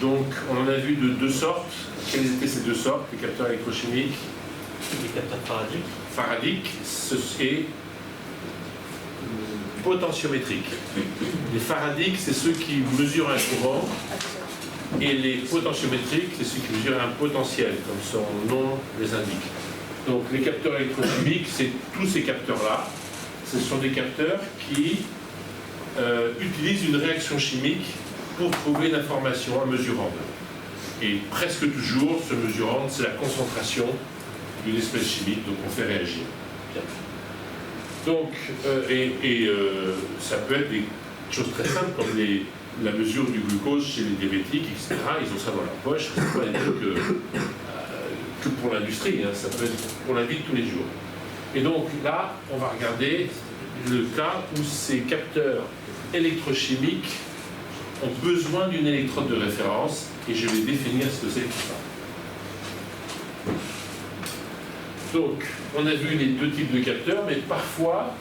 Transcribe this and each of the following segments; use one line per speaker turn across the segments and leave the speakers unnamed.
Donc, on en a vu de deux sortes. Quelles étaient ces deux sortes? Les capteurs électrochimiques.
Les capteurs faradiques.
Faradiques, et potentiométriques. Les faradiques, c'est ceux qui mesurent un courant, et les potentiométriques, c'est ceux qui mesurent un potentiel, comme son nom les indique. Donc, les capteurs électrochimiques, c'est tous ces capteurs-là. Ce sont des capteurs qui utilisent une réaction chimique pour trouver une information, un mesurande. Et presque toujours, ce mesurande, c'est la concentration d'une espèce chimique, donc on fait réagir. Bien. Donc, ça peut être des choses très simples, comme la mesure du glucose chez les diabétiques, etc. Ils ont ça dans leur poche, c'est pas des trucs que pour l'industrie, hein. Ça peut être pour la vie de tous les jours. Et donc là, on va regarder le cas où ces capteurs électrochimiques ont besoin d'une électrode de référence, et je vais définir ce que c'est que ça. Donc, on a vu les deux types de capteurs, mais parfois,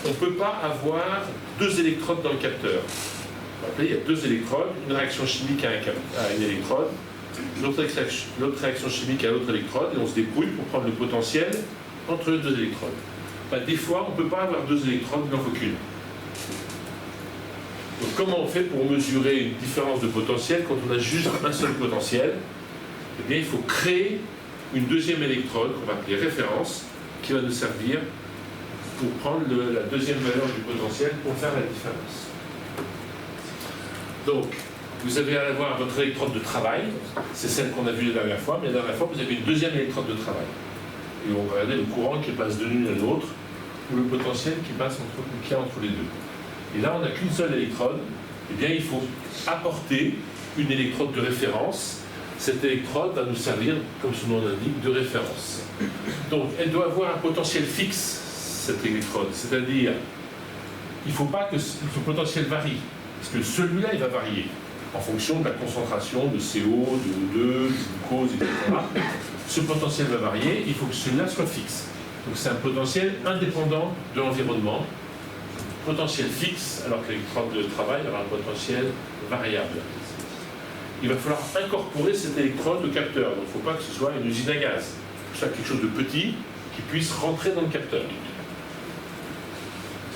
on ne peut pas avoir deux électrodes dans le capteur. Il y a deux électrodes, une réaction chimique à une électrode, l'autre réaction chimique à l'autre électrode, et on se débrouille pour prendre le potentiel entre les deux électrodes. Des fois, on ne peut pas avoir deux électrodes, il n'en faut qu'une. Donc, comment on fait pour mesurer une différence de potentiel quand on a juste un seul potentiel? Eh bien, il faut créer une deuxième électrode, qu'on va appeler référence, qui va nous servir pour prendre la deuxième valeur du potentiel pour faire la différence. Donc, vous allez avoir votre électrode de travail, c'est celle qu'on a vue la dernière fois, mais la dernière fois, vous avez une deuxième électrode de travail. Et on va regarder le courant qui passe de l'une à l'autre, ou le potentiel qui passe qu'il y a entre les deux. Et là, on n'a qu'une seule électrode. Eh bien, il faut apporter une électrode de référence. Cette électrode va nous servir, comme son nom l'indique, de référence. Donc, elle doit avoir un potentiel fixe, cette électrode. C'est-à-dire, il ne faut pas que le potentiel varie, parce que celui-là, il va varier en fonction de la concentration de CO, de O2, de glucose, etc. Ce potentiel va varier, il faut que celui-là soit fixe. Donc, c'est un potentiel indépendant de l'environnement. Potentiel fixe, alors que l'électrode de travail aura un potentiel variable. Il va falloir incorporer cette électrode au capteur. Donc il ne faut pas que ce soit une usine à gaz. Il faut que ce soit quelque chose de petit qui puisse rentrer dans le capteur.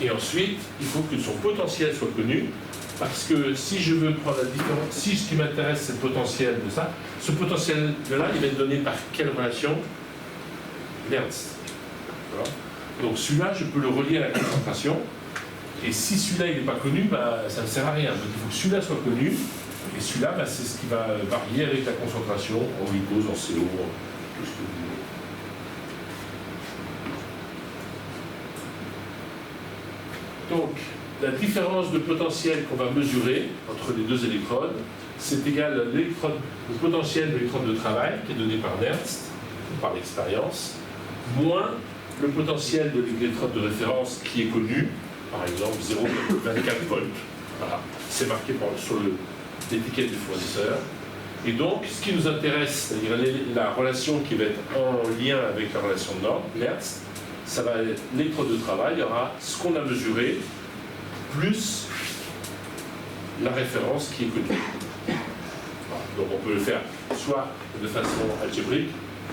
Et ensuite, il faut que son potentiel soit connu, parce que si je veux prendre la différence, si ce qui m'intéresse c'est le potentiel de ça, ce potentiel-là, il va être donné par quelle relation? Nernst. Voilà. Donc celui-là, je peux le relier à la concentration. Et si celui-là il n'est pas connu, ça ne sert à rien. Donc il faut que celui-là soit connu, et celui-là, c'est ce qui va varier avec la concentration en glucose, en CO, tout ce que vous voulez. Donc, la différence de potentiel qu'on va mesurer entre les deux électrodes, c'est égal à le potentiel de l'électrode de travail, qui est donné par Nernst, par l'expérience, moins le potentiel de l'électrode de référence qui est connu, par exemple 0,24 volts. Voilà. C'est marqué sur l'étiquette du fournisseur. Et donc, ce qui nous intéresse, c'est-à-dire la relation qui va être en lien avec la relation de Nernst, ça va être l'électrode de travail, il y aura ce qu'on a mesuré, plus la référence qui est connue. Voilà. Donc on peut le faire soit de façon algébrique,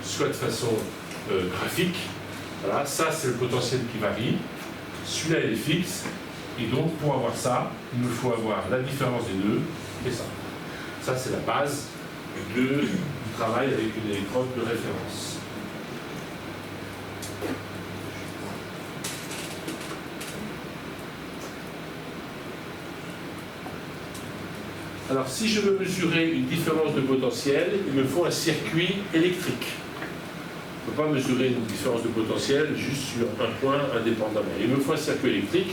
soit de façon graphique. Voilà, ça c'est le potentiel qui varie. Celui-là il est fixe, et donc pour avoir ça, il nous faut avoir la différence des deux, et ça. Ça c'est la base du travail avec une électrode de référence. Alors si je veux mesurer une différence de potentiel, il me faut un circuit électrique. On ne peut pas mesurer une différence de potentiel juste sur un point indépendamment. Il me faut un circuit électrique.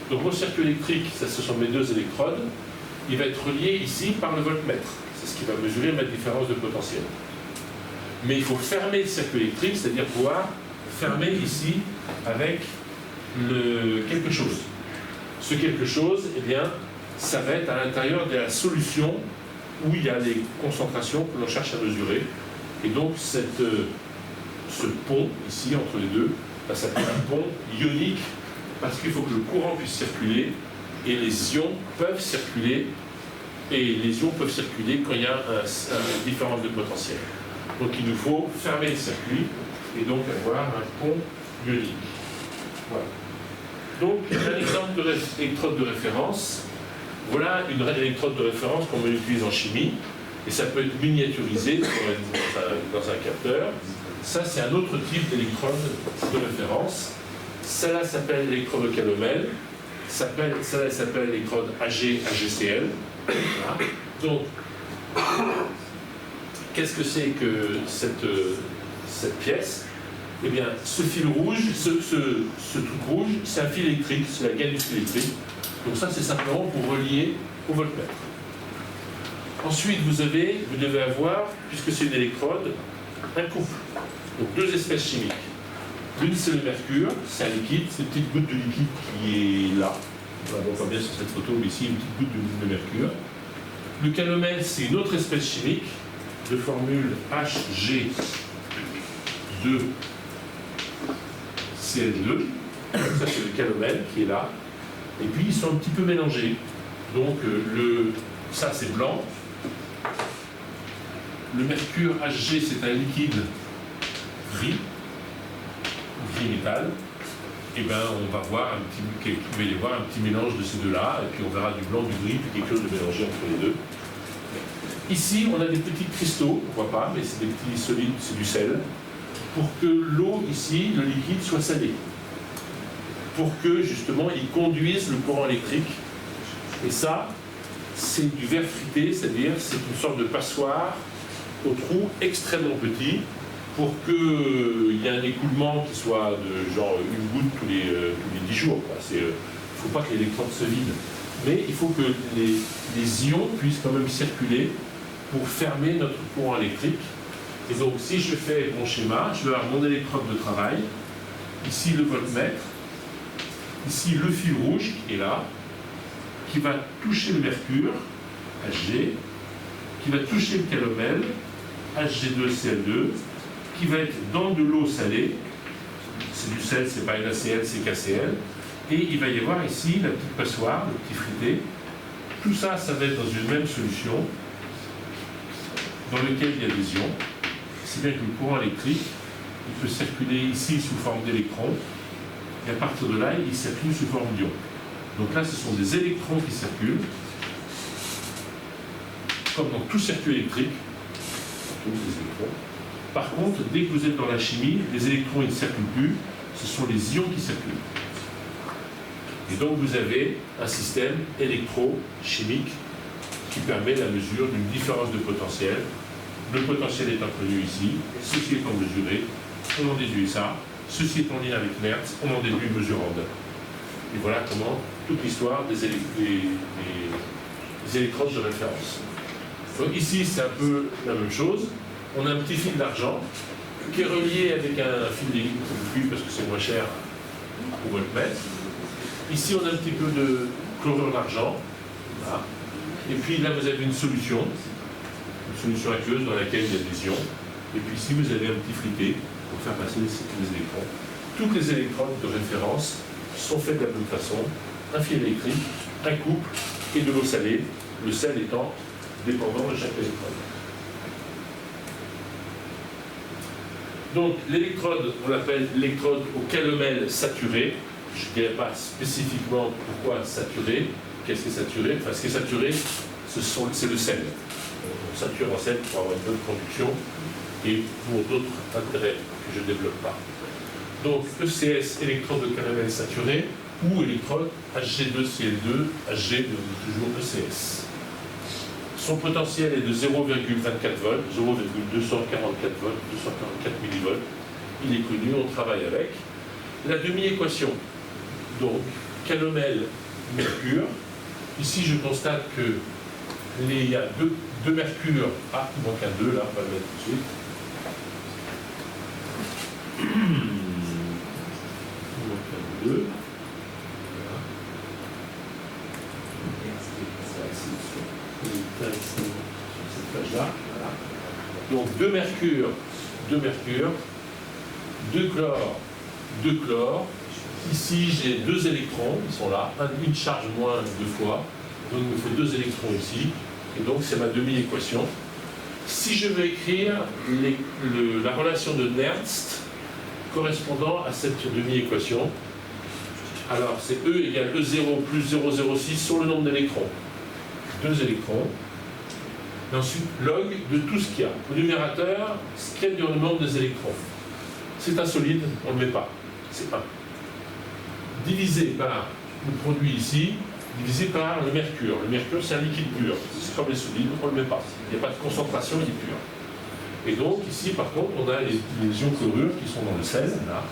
Donc mon circuit électrique, ça, ce sont mes deux électrodes. Il va être relié ici par le voltmètre. C'est ce qui va mesurer ma différence de potentiel. Mais il faut fermer le circuit électrique, c'est-à-dire pouvoir fermer ici avec quelque chose. Ce quelque chose, eh bien, ça va être à l'intérieur de la solution où il y a les concentrations que l'on cherche à mesurer. Et donc ce pont ici entre les deux, ça s'appelle un pont ionique, parce qu'il faut que le courant puisse circuler, et les ions peuvent circuler et les ions peuvent circuler quand il y a une différence de potentiel. Donc il nous faut fermer le circuit et donc avoir un pont ionique. Voilà. Donc un exemple d'électrode de référence. Voilà une électrode de référence qu'on utilise en chimie, et ça peut être miniaturisé dans un capteur. Ça, c'est un autre type d'électrode de référence. Celle-là s'appelle l'électrode calomel. Celle-là s'appelle l'électrode AgCl. Voilà. Donc, qu'est-ce que c'est que cette pièce? Eh bien, ce fil rouge, ce truc rouge, c'est un fil électrique, c'est la gaine du fil électrique. Donc ça, c'est simplement pour relier au voltmètre. Ensuite, vous devez avoir, puisque c'est une électrode, un couple. Donc deux espèces chimiques. L'une, c'est le mercure, c'est un liquide, c'est une petite goutte de liquide qui est là. On la voit pas bien sur cette photo, mais ici, une petite goutte de mercure. Le calomel, c'est une autre espèce chimique, de formule Hg2Cl2. Ça, c'est le calomel qui est là. Et puis, ils sont un petit peu mélangés. Donc, ça, c'est blanc. Le mercure Hg, c'est un liquide gris métal. Et bien, on va voir il va y avoir un petit mélange de ces deux-là, et puis on verra du blanc, du gris, puis quelque chose de mélangé entre les deux. Ici, on a des petits cristaux, on ne voit pas, mais c'est des petits solides, c'est du sel, pour que l'eau, ici, le liquide, soit salé. Pour que, justement, il conduise le courant électrique. Et ça, c'est du verre frité, c'est-à-dire c'est une sorte de passoire au trou extrêmement petit pour qu'il y ait un écoulement qui soit de genre une goutte tous les 10 jours. Il ne faut pas que l'électrode se vide. Mais il faut que les ions puissent quand même circuler pour fermer notre courant électrique. Et donc, si je fais mon schéma, je vais avoir mon électrode de travail, ici le voltmètre, ici le fil rouge qui est là, qui va toucher le mercure, Hg, qui va toucher le calomel, Hg2Cl2, qui va être dans de l'eau salée, c'est du sel, c'est pas NaCl, c'est KCl, et il va y avoir ici la petite passoire, le petit frité. Tout ça, ça va être dans une même solution, dans laquelle il y a des ions. C'est bien que le courant électrique, il peut circuler ici sous forme d'électrons, et à partir de là, il circule sous forme d'ions. Donc là, ce sont des électrons qui circulent, comme dans tout circuit électrique, tous les électrons. Par contre, dès que vous êtes dans la chimie, les électrons ils ne circulent plus, ce sont les ions qui circulent. Et donc vous avez un système électrochimique qui permet la mesure d'une différence de potentiel. Le potentiel étant connu ici, ceci étant mesuré, on en déduit ça, ceci est en lien avec Hertz, on en déduit mesurande. Et voilà comment toute l'histoire des électrodes de référence. Donc ici, c'est un peu la même chose. On a un petit fil d'argent qui est relié avec un fil d'électricité parce que c'est moins cher au voltmètre. Ici, on a un petit peu de chlorure d'argent. Voilà. Et puis là, vous avez une solution aqueuse dans laquelle il y a des ions. Et puis ici, vous avez un petit frité pour faire passer les électrons. Toutes les électrodes de référence sont faites de la même façon. Un fil électrique, un couple et de l'eau salée, le sel étant dépendant de chaque électrode. Donc l'électrode, on l'appelle l'électrode au calomel saturé. Je ne dirais pas spécifiquement pourquoi saturé. Qu'est-ce qui est saturé? Enfin, ce qui est saturé, c'est le sel. On sature en sel pour avoir une bonne conduction et pour d'autres intérêts que je ne développe pas. Donc ECS, électrode de calomel saturé, ou électrode Hg2Cl2, Hg toujours ECS. Son potentiel est de 0,24 volts, 0,244 volts, 244 millivolts. Il est connu, on travaille avec. La demi-équation, donc calomel, mercure. Ici, je constate que il y a deux mercures. Ah, il manque un 2 là, on va le mettre tout de suite. Il manque un 2. Sur cette page-là. Voilà. Donc deux mercures, deux chlore. Ici, j'ai deux électrons, ils sont là, une charge moins deux fois. Donc il me faut deux électrons ici. Et donc c'est ma demi-équation. Si je veux écrire la relation de Nernst correspondant à cette demi-équation, alors c'est E égale E0 plus 0,06 sur le nombre d'électrons. 2 électrons. Et ensuite log de tout ce qu'il y a. Au numérateur, ce qu'il y a du nombre des électrons. C'est un solide, on ne le met pas. C'est 1. Divisé par le produit ici, divisé par le mercure. Le mercure, c'est un liquide pur. C'est comme les solides, on ne le met pas. Il n'y a pas de concentration, il est pur. Et donc, ici, par contre, on a les ions chlorure qui sont dans le sel, là.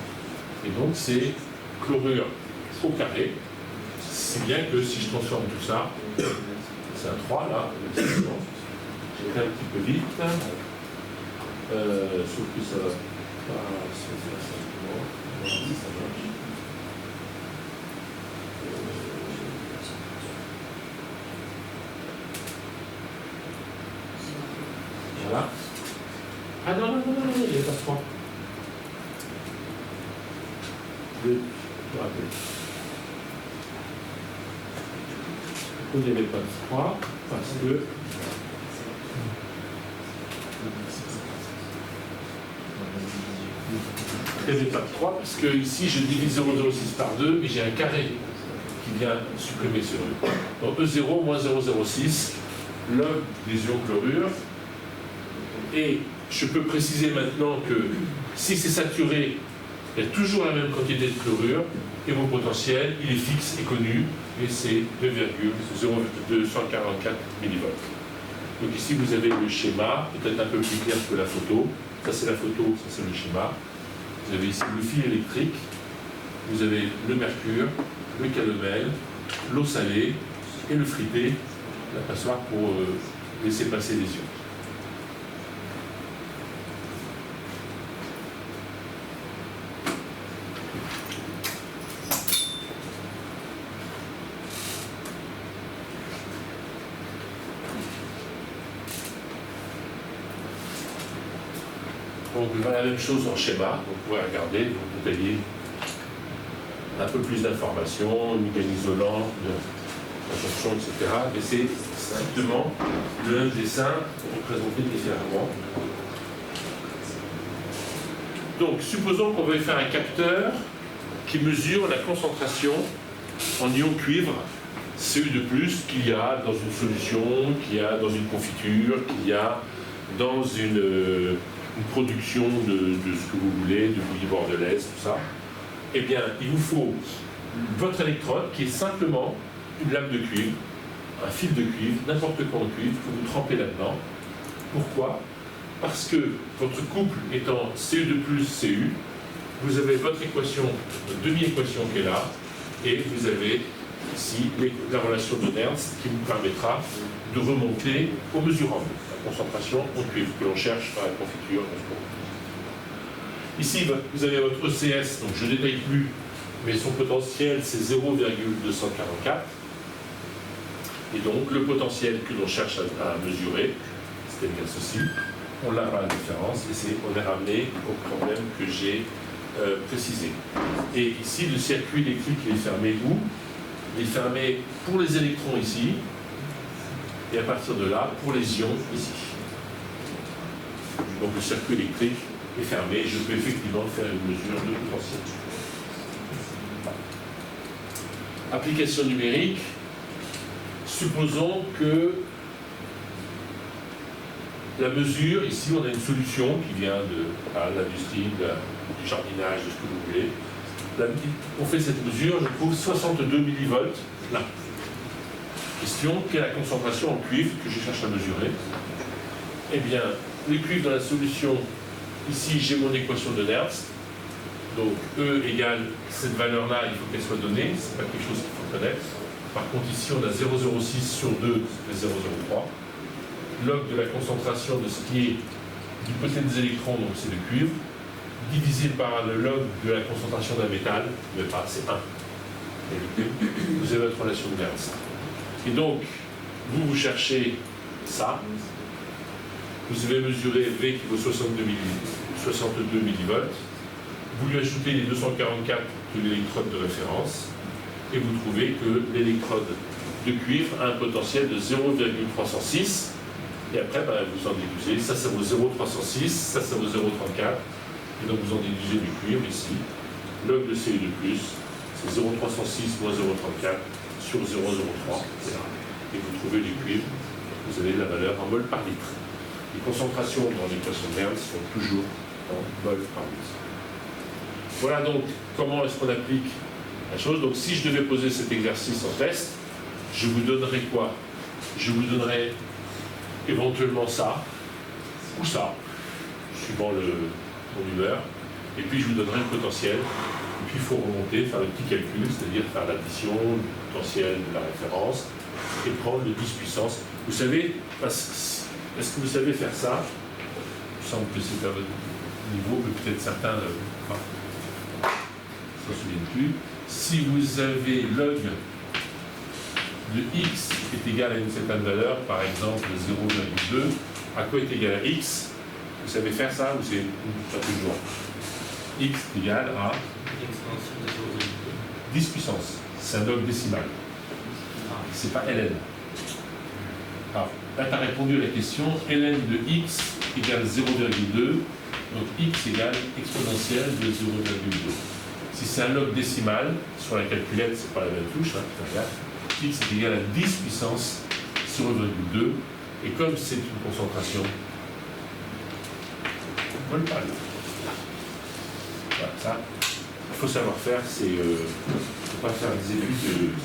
Et donc, c'est chlorure au carré. Si bien que si je transforme tout ça, c'est un 3, là. J'ai fait un petit peu vite. Sauf que ça va pas se faire simplement. Voilà, ça marche. Voilà. Ah non, non, non, non, il n'y a pas de 3. Je me rappelle. Pourquoi il n'y avait pas de 3? Parce que il n'y avait pas de 3, parce que ici je divise 0,06 par 2 et j'ai un carré qui vient supprimer ce truc. Donc E0 moins 0,06, log des ions chlorure. Et je peux préciser maintenant que si c'est saturé, il y a toujours la même quantité de chlorure et mon potentiel, il est fixe et connu, et c'est 2,244 millivolts. Donc ici vous avez le schéma, peut-être un peu plus clair que la photo. Ça c'est la photo, ça c'est le schéma. Vous avez ici le fil électrique, vous avez le mercure, le calomel, l'eau salée et le frité, la passoire pour laisser passer les ions. Donc, la même chose en schéma, vous pouvez regarder, vous détaillez un peu plus d'informations, Miguel isolant, la fonction, etc. Mais c'est strictement le même dessin représenté différemment. Donc, supposons qu'on veuille faire un capteur qui mesure la concentration en ion cuivre CU2+, qu'il y a dans une solution, qu'il y a dans une confiture, qu'il y a dans une production de ce que vous voulez, de bouillie bordelaise, tout ça. Eh bien, il vous faut votre électrode qui est simplement une lame de cuivre, un fil de cuivre, n'importe quoi en cuivre, que vous trempez là-dedans. Pourquoi? Parce que votre couple étant CU2 plus CU, vous avez votre équation, votre demi-équation qui est là, et vous avez ici la relation de Nernst qui vous permettra de remonter au mesurable, la concentration en cuivre que l'on cherche dans la confiture. Ici, vous avez votre ECS, donc je ne détaille plus, mais son potentiel c'est 0,244. Et donc le potentiel que l'on cherche à mesurer, c'est-à-dire ceci, on l'a par la différence, et on est ramené au problème que j'ai précisé. Et ici, le circuit électrique il est fermé où? Il est fermé pour les électrons ici, et à partir de là, pour les ions ici. Donc le circuit électrique est fermé, et je peux effectivement faire une mesure de potentiel. Application numérique, supposons que la mesure, ici on a une solution qui vient de l'industrie, du jardinage, de ce que vous voulez. On fait cette mesure, je trouve 62 millivolts là. Question, quelle est la concentration en cuivre que je cherche à mesurer? Eh bien, le cuivre dans la solution, ici j'ai mon équation de Nernst. Donc E égale cette valeur-là, il faut qu'elle soit donnée, c'est pas quelque chose qu'il faut connaître. Par contre ici on a 0,06 sur 2, c'est 0,03. Log de la concentration de ce qui est du côté des électrons, donc c'est le cuivre, divisé par le log de la concentration d'un métal, mais pas, c'est 1. Et vous avez votre relation de Nernst. Et donc, vous cherchez ça, vous avez mesuré V qui vaut 62 millivolts, vous lui ajoutez les 244 de l'électrode de référence, et vous trouvez que l'électrode de cuivre a un potentiel de 0,306. Et après, vous en déduisez. Ça vaut 0,306, ça vaut 0,34. Et donc, vous en déduisez du cuivre ici. Log de CU2+, c'est 0,306 moins 0,34 sur 0,03. Et vous trouvez du cuivre. Vous avez la valeur en mol par litre. Les concentrations dans l'équation de Nernst sont toujours en mol par litre. Voilà donc comment est-ce qu'on applique la chose. Donc si je devais poser cet exercice en test, je vous donnerais quoi? Je vous donnerais éventuellement ça, ou ça, suivant mon humeur, et puis je vous donnerai le potentiel, et puis il faut remonter, faire le petit calcul, c'est-à-dire faire l'addition, le potentiel de la référence, et prendre le 10 puissance. Vous savez, est-ce que vous savez faire ça? Il me semble que c'est à votre niveau, mais peut-être certains ne s'en souviennent plus. Si vous avez log de x est égal à une certaine valeur, par exemple 0,2, à quoi est égal à x? Vous savez faire ça ou c'est pas toujours? X est égal à 10 puissance. C'est un log décimal. C'est pas ln. Alors, là, tu as répondu à la question. ln de x égale 0,2. Donc x égale exponentielle de 0,2. Si c'est un log décimal, sur la calculette, c'est pas la même touche, regarde. X est égal à 10 puissance 0,2. Et comme c'est une concentration, on le parle. Voilà, ça, il faut savoir faire, c'est ne faut pas faire des études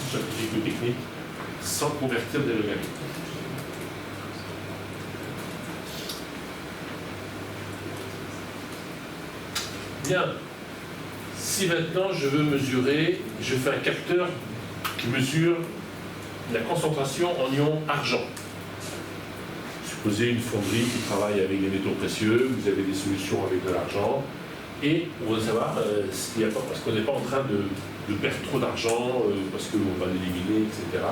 scientifiques ou techniques sans convertir des logarithmes. Bien. Si maintenant je veux mesurer, je fais un capteur qui mesure la concentration en ion argent. Supposez une fonderie qui travaille avec des métaux précieux, vous avez des solutions avec de l'argent, et on veut savoir parce qu'on n'est pas en train de perdre trop d'argent, parce qu'on va l'éliminer, etc.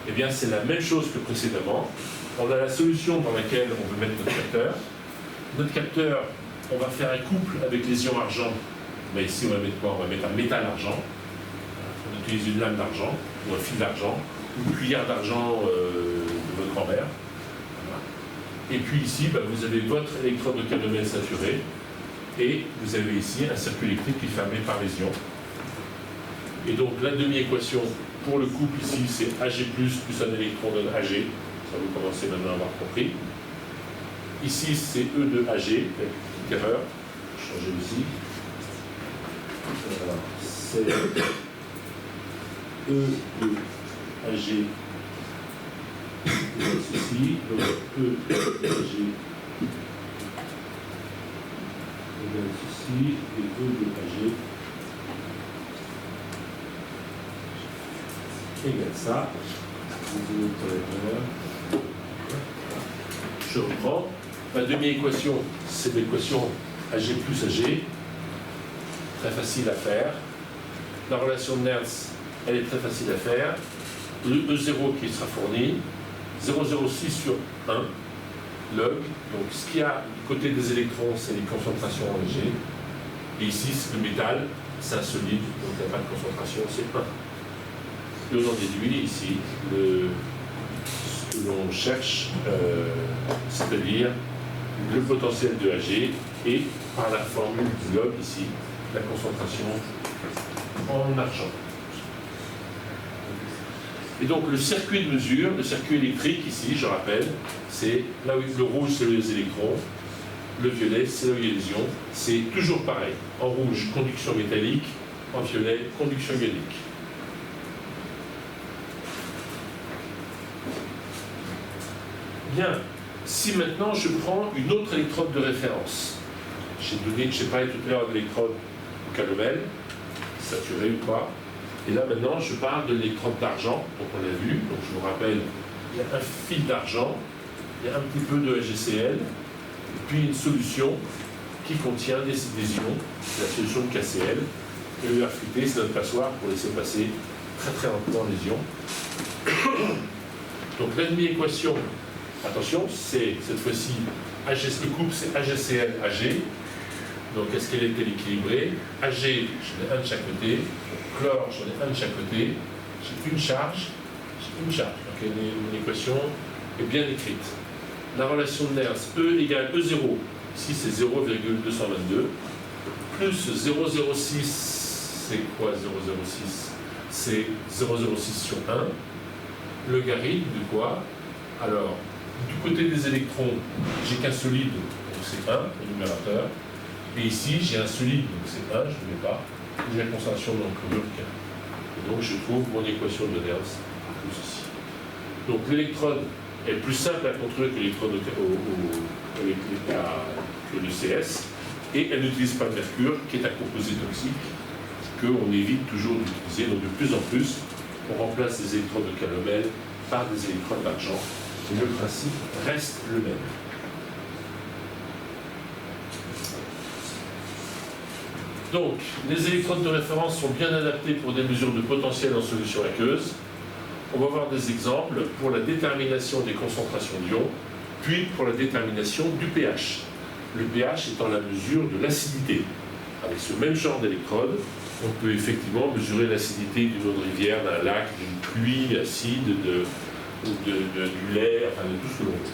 Eh bien, c'est la même chose que précédemment. On a la solution dans laquelle on veut mettre notre capteur. Notre capteur, on va faire un couple avec les ions argent. Mais ici, on va mettre quoi? On va mettre un métal argent. On utilise une lame d'argent, ou un fil d'argent, ou une cuillère d'argent de votre grand-mère. Voilà. Et puis ici, vous avez votre électrode de calomel saturé, et vous avez ici un circuit électrique qui est fermé par les ions. Et donc, la demi-équation pour le couple ici, c'est Ag+, plus un électron donne Ag. Ça, vous commencez maintenant à avoir compris. Ici, c'est E de Ag, petite erreur, changer ici. C'est E de Ag égale ceci, donc E de Ag égale ceci, et E de Ag égale ça. Je reprends. Ma demi-équation, c'est l'équation Ag plus Ag. Très facile à faire. La relation de Nernst, elle est très facile à faire. Le E0 qui sera fourni, 0,06 sur 1 log. Donc ce qu'il y a du côté des électrons, c'est les concentrations en Ag. Et ici, c'est le métal, c'est un solide, donc il n'y a pas de concentration, c'est 1. Et on en déduit ici ce que l'on cherche, c'est-à-dire le potentiel de Ag et par la formule du log ici, la concentration en argent. Et donc le circuit de mesure, le circuit électrique ici, je rappelle, c'est là où le rouge c'est les électrons, le violet c'est là où il y a les ions, c'est toujours pareil. En rouge, conduction métallique, en violet, conduction ionique. Bien, si maintenant je prends une autre électrode de référence, j'ai parlé tout à l'heure de l'électrode au calomel, saturée ou pas, et là maintenant je parle de l'électrode d'argent, donc on l'a vu, donc je vous rappelle, il y a un fil d'argent, il y a un petit peu de HCl, et puis une solution qui contient des ions, c'est la solution de KCl, et le RFT c'est notre passoire pour laisser passer très très lentement les ions. Donc la demi-équation, attention, c'est cette fois-ci, le couple c'est HCl, Ag. Donc est-ce qu'elle est équilibrée? Ag, j'en ai un de chaque côté. Chlore, j'en ai un de chaque côté. J'ai une charge, j'ai une charge. Donc une équation est bien écrite. La relation de Nernst, E égale E0, ici c'est 0,222, plus 0,06, c'est quoi 0,06? C'est 0,06 sur 1. Logarithme de quoi? Alors, du côté des électrons, j'ai qu'un solide, donc c'est 1 au numérateur. Et ici, j'ai un solide, donc c'est 1, je ne mets pas. J'ai la concentration dans le chlorure qu'un. Et donc, je trouve mon équation de Nernst comme ceci. Donc, l'électrode est plus simple à construire que l'électrode que le CS. Et elle n'utilise pas le mercure, qui est un composé toxique, qu'on évite toujours d'utiliser. Donc, de plus en plus, on remplace les électrodes de calomel par des électrodes d'argent. Et le principe reste le même. Donc, les électrodes de référence sont bien adaptées pour des mesures de potentiel en solution aqueuse. On va voir des exemples pour la détermination des concentrations d'ions, puis pour la détermination du pH. Le pH étant la mesure de l'acidité. Avec ce même genre d'électrode, on peut effectivement mesurer l'acidité d'une eau de rivière, d'un lac, d'une pluie acide, du lait, enfin de tout ce que l'on veut.